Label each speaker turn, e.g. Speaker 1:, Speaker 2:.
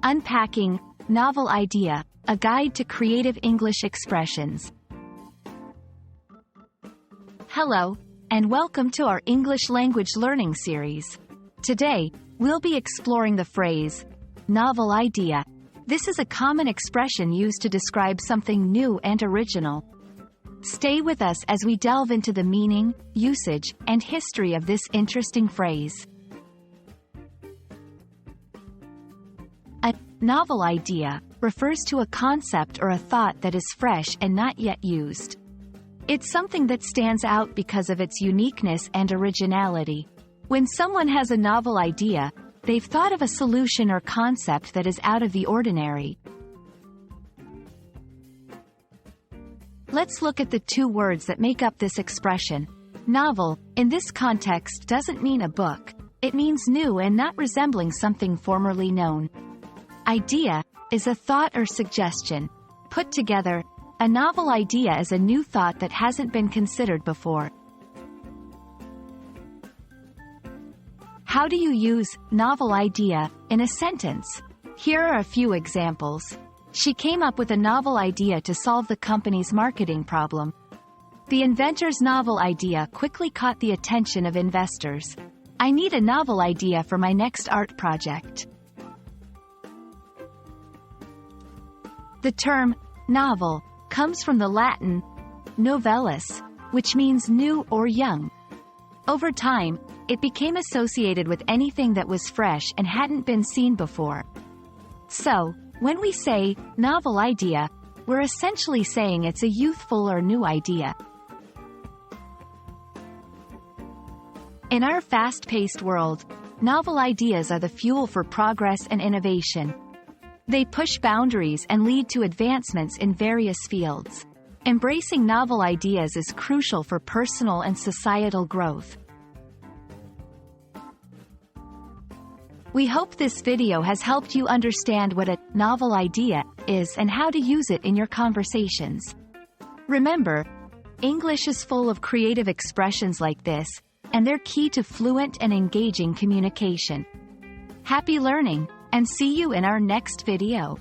Speaker 1: Unpacking, Novel Idea, a guide to creative English expressions. Hello, and welcome to our English language learning series. Today, we'll be exploring the phrase, novel idea. This is a common expression used to describe something new and original. Stay with us as we delve into the meaning, usage, and history of this interesting phrase. A novel idea refers to a concept or a thought that is fresh and not yet used. It's something that stands out because of its uniqueness and originality. When someone has a novel idea, they've thought of a solution or concept that is out of the ordinary. Let's look at the two words that make up this expression. Novel, in this context, doesn't mean a book. It means new and not resembling something formerly known. Idea is a thought or suggestion. Put together, a novel idea is a new thought that hasn't been considered before. How do you use novel idea in a sentence? Here are a few examples. She came up with a novel idea to solve the company's marketing problem. The inventor's novel idea quickly caught the attention of investors. I need a novel idea for my next art project. The term novel comes from the Latin novellus, which means new or young. Over time, it became associated with anything that was fresh and hadn't been seen before. So, when we say novel idea, we're essentially saying it's a youthful or new idea. In our fast-paced world, novel ideas are the fuel for progress and innovation. They push boundaries and lead to advancements in various fields. Embracing novel ideas is crucial for personal and societal growth. We hope this video has helped you understand what a novel idea is and how to use it in your conversations. Remember, English is full of creative expressions like this, and they're key to fluent and engaging communication. Happy learning, and see you in our next video.